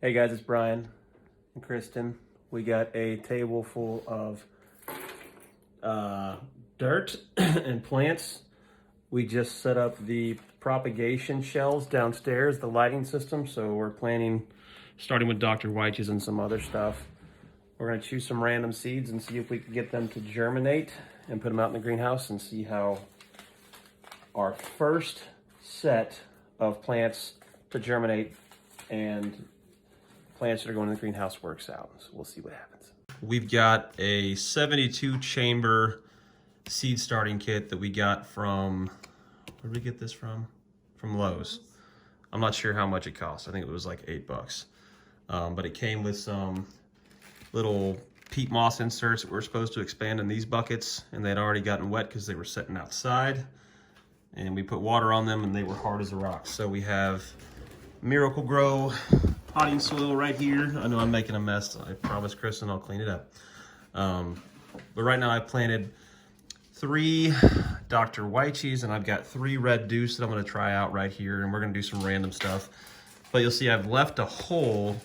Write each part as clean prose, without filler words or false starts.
Hey guys, it's Brian and Kristen. We got a table full of dirt and plants. We just set up the propagation shells downstairs, the lighting system. So we're planning, starting with Dr. Weich's and some other stuff. We're gonna choose some random seeds and see if we can get them to germinate and put them out in the greenhouse and see how our first set of plants to germinate and plants that are going in the greenhouse works out. So we'll see what happens. We've got a 72 chamber seed starting kit that we got from, where did we get this from? From Lowe's. I'm not sure how much it cost. I think it was like $8. But it came with some little peat moss inserts that were supposed to expand in these buckets, and they'd already gotten wet because they were sitting outside. And we put water on them and they were hard as a rock. So we have Miracle Grow potting soil right here. I know I'm making a mess. I promise Kristen I'll clean it up. But right now I planted 3 Dr. Weich's and I've got 3 Red Deuce that I'm gonna try out right here, and we're gonna do some random stuff. But you'll see I've left a hole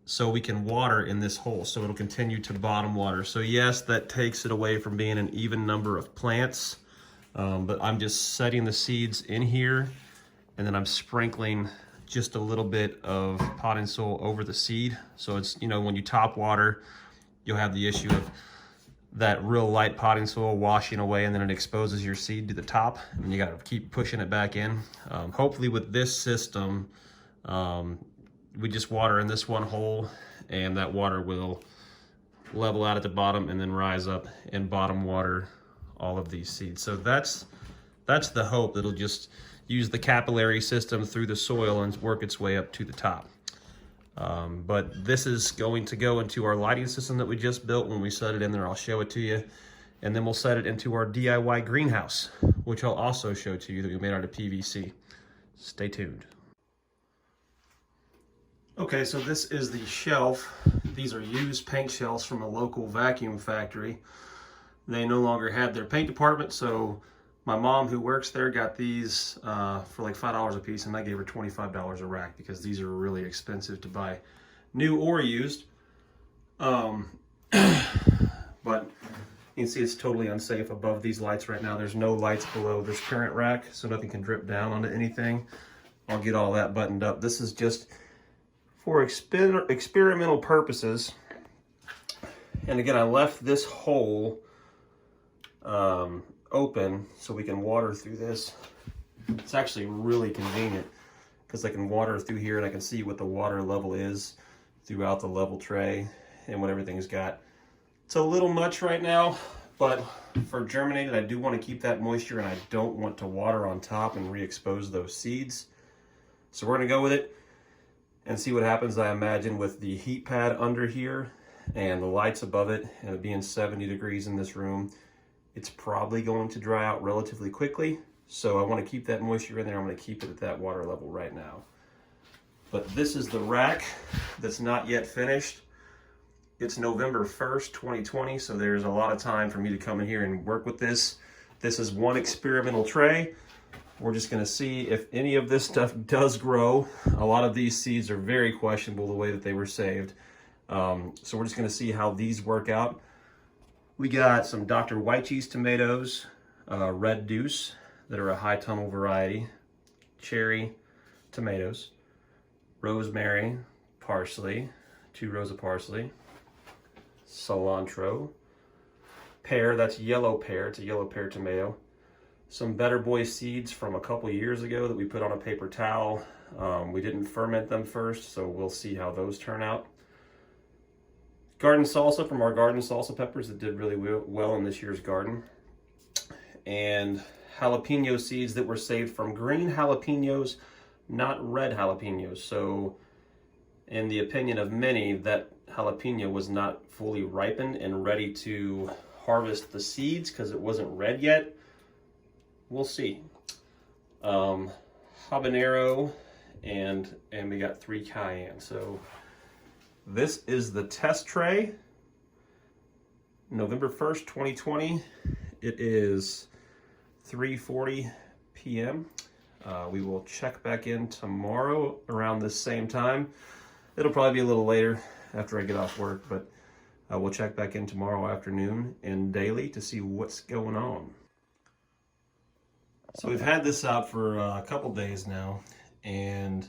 so we can water in this hole, so it'll continue to bottom water. So yes, that takes it away from being an even number of plants, but I'm just setting the seeds in here, and then I'm sprinkling just a little bit of potting soil over the seed. So it's, you know, when you top water, you'll have the issue of that real light potting soil washing away, and then it exposes your seed to the top, and you gotta keep pushing it back in. Hopefully with this system, we just water in this one hole, and that water will level out at the bottom and then rise up and bottom water all of these seeds. So that's the hope, that it'll just use the capillary system through the soil and work its way up to the top. But this is going to go into our lighting system that we just built. When we set it in there, I'll show it to you. And then we'll set it into our DIY greenhouse, which I'll also show to you, that we made out of PVC. Stay tuned. Okay, so this is the shelf. These are used paint shelves from a local vacuum factory. They no longer had their paint department, so my mom, who works there, got these for like $5 a piece, and I gave her $25 a rack because these are really expensive to buy new or used. But you can see it's totally unsafe above these lights right now. There's no lights below this current rack, so nothing can drip down onto anything. I'll get all that buttoned up. This is just for experimental purposes. And again, I left this hole open so we can water through this. It's actually really convenient because I can water through here and I can see what the water level is throughout the level tray and what everything's got. It's a little much right now, but for germinated, I do want to keep that moisture, and I don't want to water on top and re-expose those seeds. So we're going to go with it and see what happens. I imagine with the heat pad under here and the lights above it, and it being 70 degrees in this room, it's probably going to dry out relatively quickly. So I want to keep that moisture in there. I'm going to keep it at that water level right now. But this is the rack that's not yet finished. It's November 1st, 2020, so there's a lot of time for me to come in here and work with this. This is one experimental tray. We're just going to see if any of this stuff does grow. A lot of these seeds are very questionable the way that they were saved. So we're just going to see how these work out. We got some Dr. Weich's tomatoes, Red Deuce, that are a high tunnel variety, cherry tomatoes, rosemary, parsley, 2 rows of parsley, cilantro, pear, that's yellow pear, it's a yellow pear tomato, some Better Boy seeds from a couple years ago that we put on a paper towel. We didn't ferment them first, so we'll see how those turn out. Garden salsa from our garden salsa peppers that did really well in this year's garden. And jalapeno seeds that were saved from green jalapenos, not red jalapenos. So in the opinion of many, that jalapeno was not fully ripened and ready to harvest the seeds because it wasn't red yet. We'll see. Habanero, and we got 3 cayenne. So this is the test tray, November 1st, 2020. It is 3:40 p.m. We will check back in tomorrow around this same time. it'll probably be a little later after I get off work, but we'll check back in tomorrow afternoon and daily to see what's going on. So we've had this out for a couple days now, and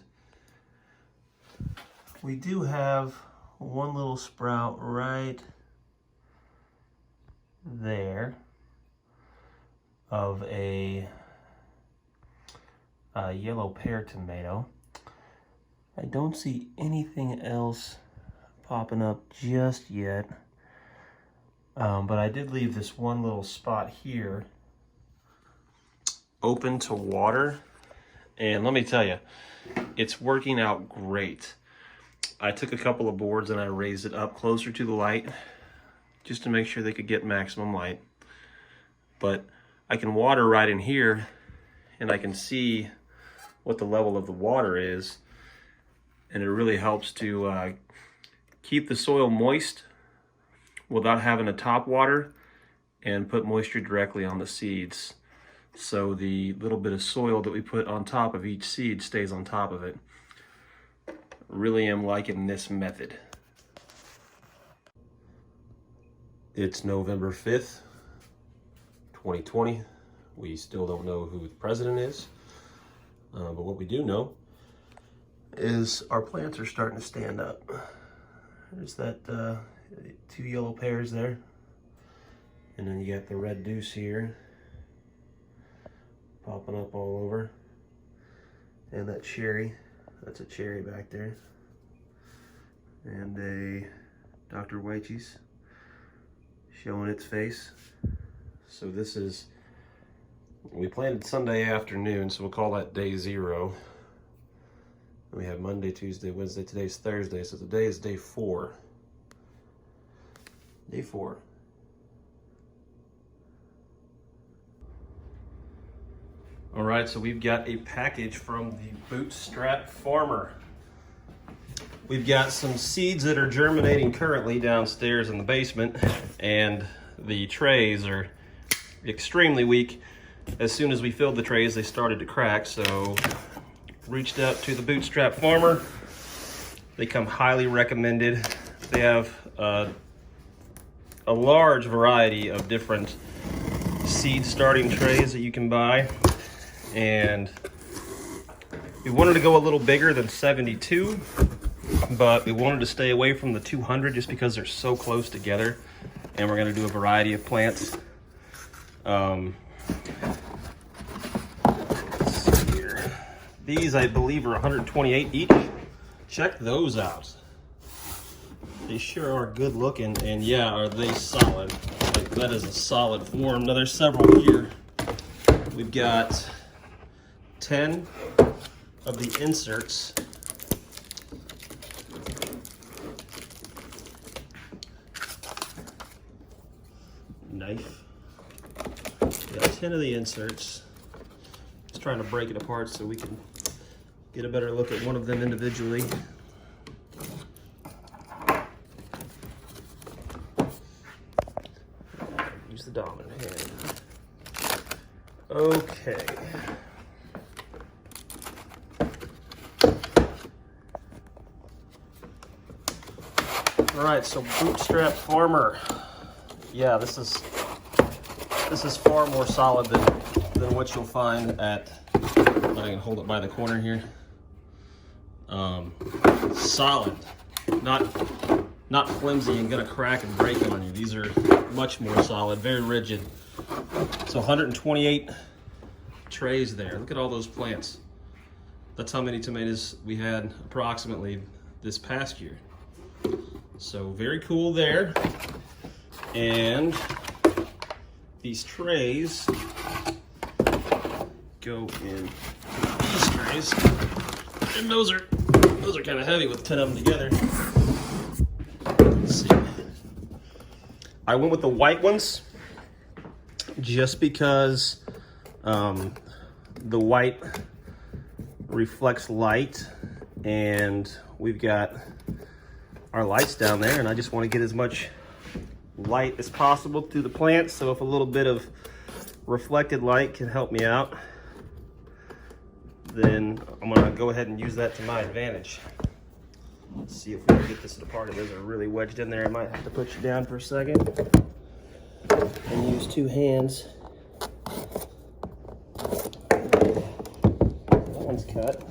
we do have one little sprout right there of a yellow pear tomato. I don't see anything else popping up just yet, but I did leave this one little spot here open to water, and let me tell you, it's working out great. I took a couple of boards and I raised it up closer to the light just to make sure they could get maximum light, but I can water right in here and I can see what the level of the water is, and it really helps to keep the soil moist without having to top water and put moisture directly on the seeds. So the little bit of soil that we put on top of each seed stays on top of it. Really am liking this method. It's November 5th, 2020. We still don't know who the president is, but what we do know is our plants are starting to stand up. There's that 2 yellow pears there, and then you got the red deuce here popping up all over, and that cherry, that's a cherry back there, and a Dr. Weich's showing its face. So this is, we planted Sunday afternoon, so we'll call that day 0. We have Monday, Tuesday, Wednesday, today's Thursday, so today is day 4. Day 4. All right, so we've got a package from the Bootstrap Farmer. We've got some seeds that are germinating currently downstairs in the basement, and the trays are extremely weak. As soon as we filled the trays, they started to crack, so reached out to the Bootstrap Farmer. They come highly recommended. They have a large variety of different seed starting trays that you can buy, and we wanted to go a little bigger than 72, but we wanted to stay away from the 200 just because they're so close together, and we're going to do a variety of plants. Let's see here. These, I believe, are 128 each. Check those out. They sure are good looking, and yeah, are they solid. Like, that is a solid form. Now there's several here. We've got 10 of the inserts. Knife. We got 10 of the inserts. Just trying to break it apart so we can get a better look at one of them individually. Use the dominant hand. Okay. All right, so Bootstrap Farmer. Yeah, this is far more solid than what you'll find at, I can hold it by the corner here. Solid, not flimsy and gonna crack and break on you. These are much more solid, very rigid. So 128 trays there. Look at all those plants. That's how many tomatoes we had approximately this past year. So very cool there. And these trays go in these trays, and those are kind of heavy with 10 of them together. Let's see. I went with the white ones just because the white reflects light, and we've got our lights down there, and I just want to get as much light as possible to the plants, so if a little bit of reflected light can help me out, then I'm going to go ahead and use that to my advantage. Let's see if we can get this apart. Those are really wedged in there. I might have to put you down for a second and use two hands. That one's cut.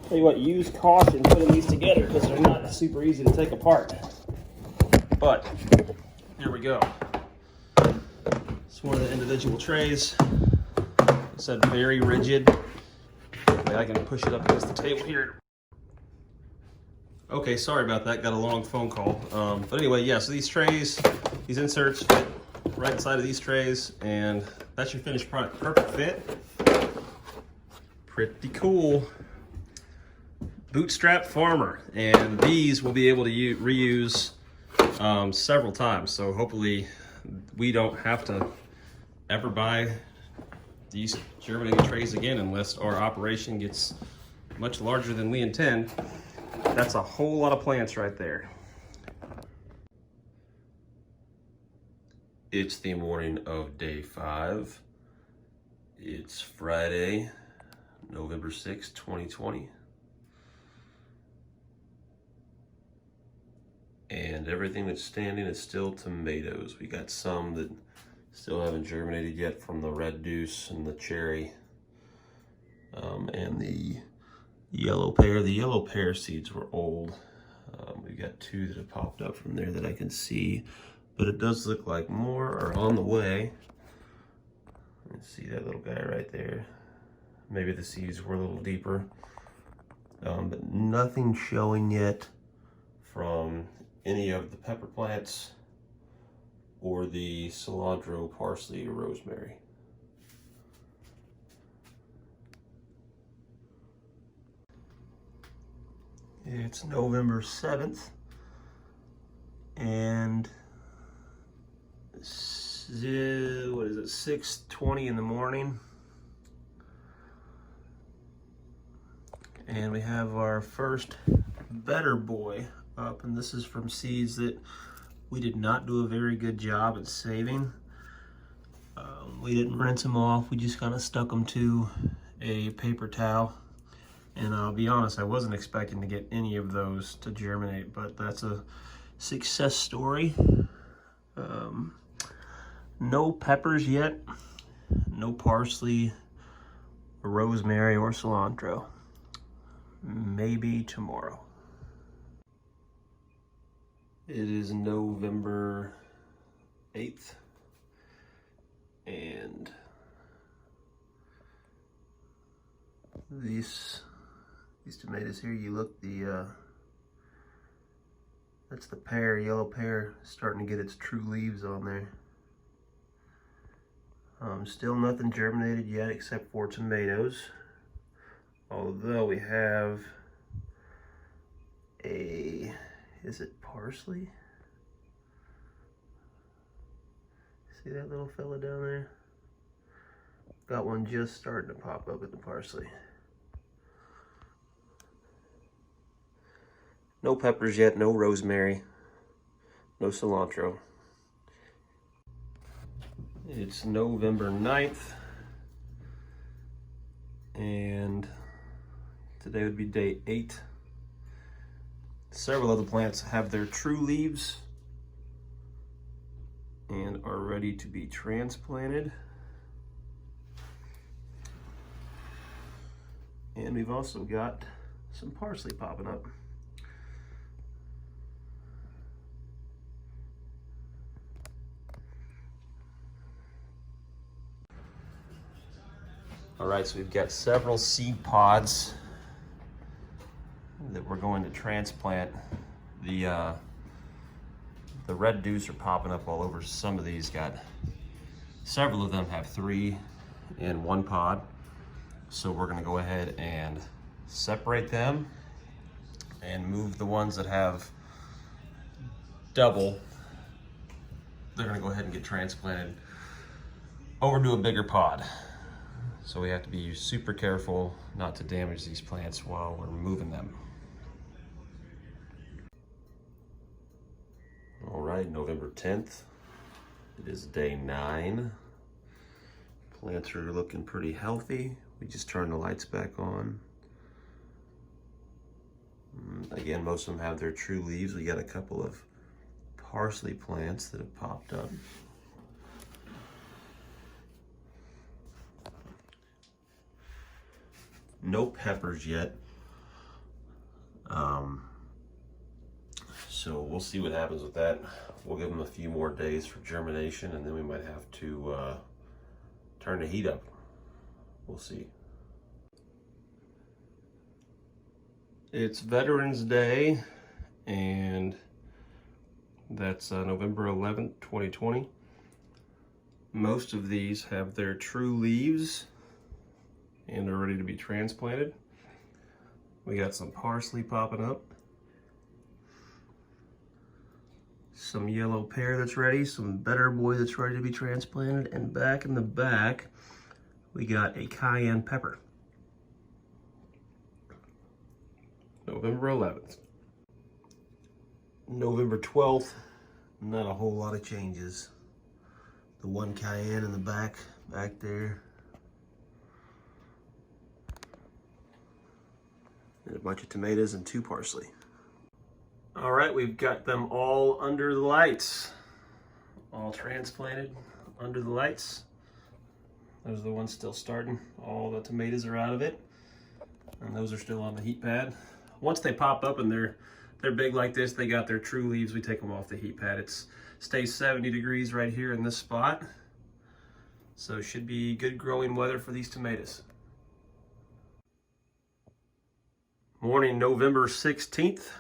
Tell you what, use caution putting these together because they're not super easy to take apart. But here we go. It's one of the individual trays. It said very rigid. I can push it up against the table here. Okay, sorry about that. Got a long phone call. But anyway, yeah, so these trays, these inserts fit right inside of these trays, and that's your finished product. Perfect fit. Pretty cool. Bootstrap Farmer, and these we'll be able to reuse several times, so hopefully we don't have to ever buy these germinating trays again unless our operation gets much larger than we intend. That's a whole lot of plants right there. It's the morning of day 5. It's Friday, November 6th, 2020. And everything that's standing is still tomatoes. We got some that still haven't germinated yet from the red deuce and the cherry and the yellow pear. The yellow pear seeds were old. We got 2 that have popped up from there that I can see, but it does look like more are on the way. Let's see that little guy right there. Maybe the seeds were a little deeper, but nothing showing yet from any of the pepper plants or the cilantro, parsley, or rosemary. It's November 7th, and what is it, 6:20 in the morning. And we have our first Better Boy up, and this is from seeds that we did not do a very good job at saving. We didn't rinse them off. We just kind of stuck them to a paper towel. And I'll be honest, I wasn't expecting to get any of those to germinate, but that's a success story. No peppers yet, no parsley, rosemary, or cilantro. Maybe tomorrow. It is November 8th, and these tomatoes here, you look, that's the pear, yellow pear, starting to get its true leaves on there. Still nothing germinated yet except for tomatoes, although we have is it parsley? See that little fella down there? Got one just starting to pop up in the parsley. No peppers yet, no rosemary, no cilantro. It's November 9th, and today would be day 8. Several of the plants have their true leaves and are ready to be transplanted. And we've also got some parsley popping up. All right, so we've got several seed pods that we're going to transplant. The red deuce are popping up all over. Some of these several of them have 3 in one pod. So we're gonna go ahead and separate them and move the ones that have double. They're gonna go ahead and get transplanted over to a bigger pod. So we have to be super careful not to damage these plants while we're moving them. All right, November 10th. It is day 9. Plants are looking pretty healthy. We just turned the lights back on. Again, most of them have their true leaves. We got a couple of parsley plants that have popped up. No peppers yet. So we'll see what happens with that. We'll give them a few more days for germination, and then we might have to turn the heat up. We'll see. It's Veterans Day, and that's November 11th, 2020. Most of these have their true leaves and are ready to be transplanted. We got some parsley popping up, some yellow pear that's ready, some better boy that's ready to be transplanted, and back in the back we got a cayenne pepper. November 11th. November 12th, not a whole lot of changes. The one cayenne in the back there. And a bunch of tomatoes and 2 parsley. All right, we've got them all under the lights. All transplanted under the lights. Those are the ones still starting. All the tomatoes are out of it. And those are still on the heat pad. Once they pop up and they're big like this, they got their true leaves, we take them off the heat pad. It stays 70 degrees right here in this spot. So it should be good growing weather for these tomatoes. Morning, November 16th.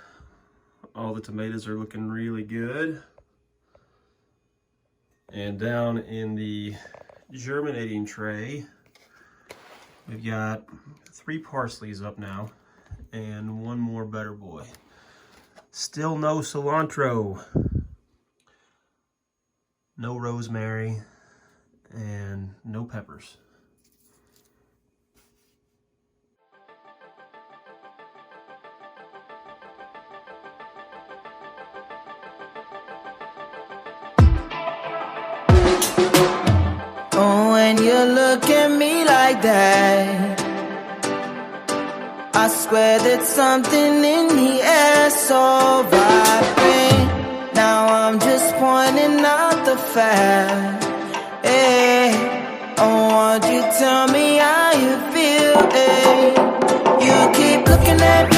All the tomatoes are looking really good. And down in the germinating tray, we've got 3 parsleys up now and 1 more better boy. Still no cilantro, no rosemary, and no peppers. Oh, when you look at me like that, I swear that something in the air so vibrant. Now I'm just pointing out the fact. Hey, oh, won't you tell me how you feel? Hey, you keep looking at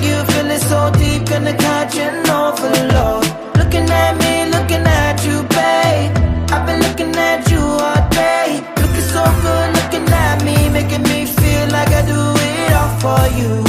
you, feeling so deep, gonna catch an overload. Looking at you, babe. I've been looking at you all day. Looking so good, looking at me, making me feel like I do it all for you.